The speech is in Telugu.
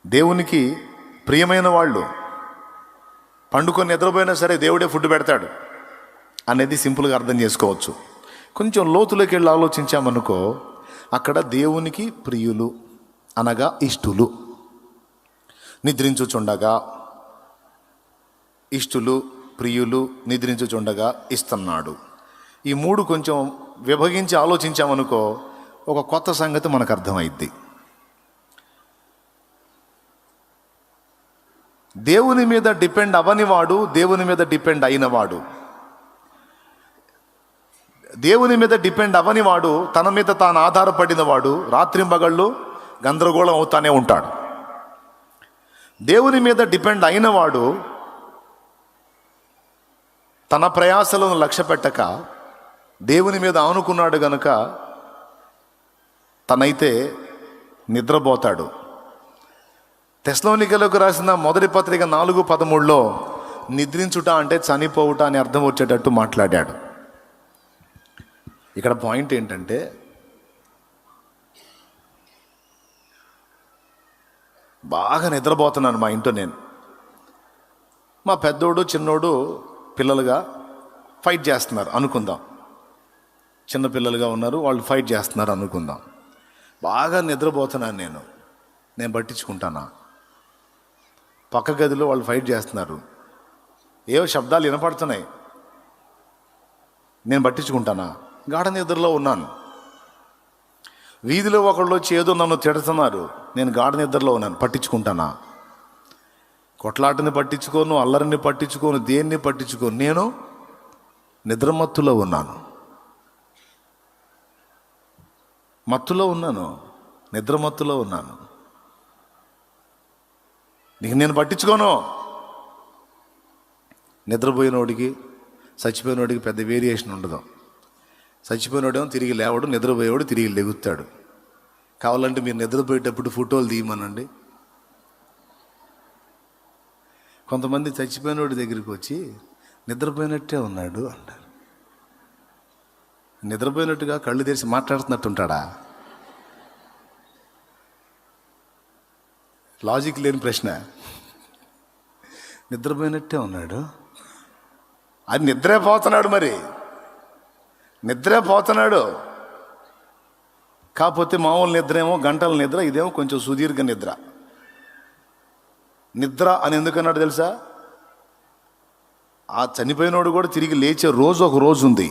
దేవునికి ప్రియమైన వాళ్ళు పండుకొని నిద్రపోయినా సరే దేవుడే ఫుడ్ పెడతాడు అనేది సింపుల్గా అర్థం చేసుకోవచ్చు. కొంచెం లోతులోకి వెళ్ళి ఆలోచించామనుకో, అక్కడ దేవునికి ప్రియులు అనగా ఇష్టులు, నిద్రించుచుండగా ఇష్టులు, ప్రియులు, నిద్రించుచుండగా ఇస్తున్నాడు. ఈ మూడు కొంచెం విభజించి ఆలోచించామనుకో, ఒక కొత్త సంగతి మనకు అర్థమైద్ది. దేవుని మీద డిపెండ్ అవ్వనివాడు, దేవుని మీద డిపెండ్ అయినవాడు. దేవుని మీద డిపెండ్ అవ్వనివాడు, తన మీద తాను ఆధారపడినవాడు రాత్రింబగళ్ళు గందరగోళం అవుతానే ఉంటాడు. దేవుని మీద డిపెండ్ అయినవాడు తన ప్రయాసలను లక్ష్య పెట్టక దేవుని మీద ఆనుకున్నాడు గనుక తనైతే నిద్రపోతాడు. తెస్సలోనికీయులకు రాసిన మొదటి పత్రిక 4:13 నిద్రించుట అంటే చనిపోవుట అని అర్థం వచ్చేటట్టు మాట్లాడాడు. ఇక్కడ పాయింట్ ఏంటంటే, బాగా నిద్రపోతున్నాను మా ఇంట్లో నేను. మా పెద్దోడు చిన్నోడు పిల్లలుగా ఫైట్ చేస్తున్నారు అనుకుందాం. చిన్న పిల్లలుగా ఉన్నారు, వాళ్ళు ఫైట్ చేస్తున్నారు అనుకుందాం. బాగా నిద్రపోతున్నాను నేను పట్టించుకుంటానా? పక్క గదిలో వాళ్ళు ఫైట్ చేస్తున్నారు, ఏవో శబ్దాలు వినపడుతున్నాయి, నేను పట్టించుకుంటానా? గాఢ నిద్రలో ఉన్నాను. వీధిలో ఒకళ్ళు వచ్చి ఏదో నన్ను తిడుతున్నారు, నేను గాఢ నిద్రలో ఉన్నాను, పట్టించుకుంటానా? కొట్లాటని పట్టించుకోను, అల్లరిని పట్టించుకోను, దేన్ని పట్టించుకోను, నేను నిద్రమత్తులో ఉన్నాను. మత్తులో ఉన్నాను, నిద్రమత్తులో ఉన్నాను. నీకు నేను పట్టించుకోను. నిద్రపోయినోడికి చచ్చిపోయినోడికి పెద్ద వేరియేషన్ ఉండదు. చచ్చిపోయినోడేమో తిరిగి లేవడు, నిద్రపోయేవాడు తిరిగి లెగుస్తాడు. కావాలంటే మీరు నిద్రపోయేటప్పుడు ఫోటోలు తీయమనండి. కొంతమంది చచ్చిపోయినోడి దగ్గరికి వచ్చి నిద్రపోయినట్టే ఉన్నాడు అంటారు. నిద్రపోయినట్టుగా కళ్ళు తెరిచి మాట్లాడుతున్నట్టు ఉంటాడా? లాజిక్ లేని ప్రశ్న. నిద్రపోయినట్టే ఉన్నాడు, అది నిద్రే పోతున్నాడు, మరి నిద్రే పోతున్నాడు. కాకపోతే మామూలు నిద్ర ఏమో గంటల నిద్ర, ఇదేమో కొంచెం సుదీర్ఘ నిద్ర. నిద్ర అని ఎందుకన్నాడు తెలుసా? ఆ చనిపోయినోడు కూడా తిరిగి లేచే రోజు ఒక రోజు ఉంది.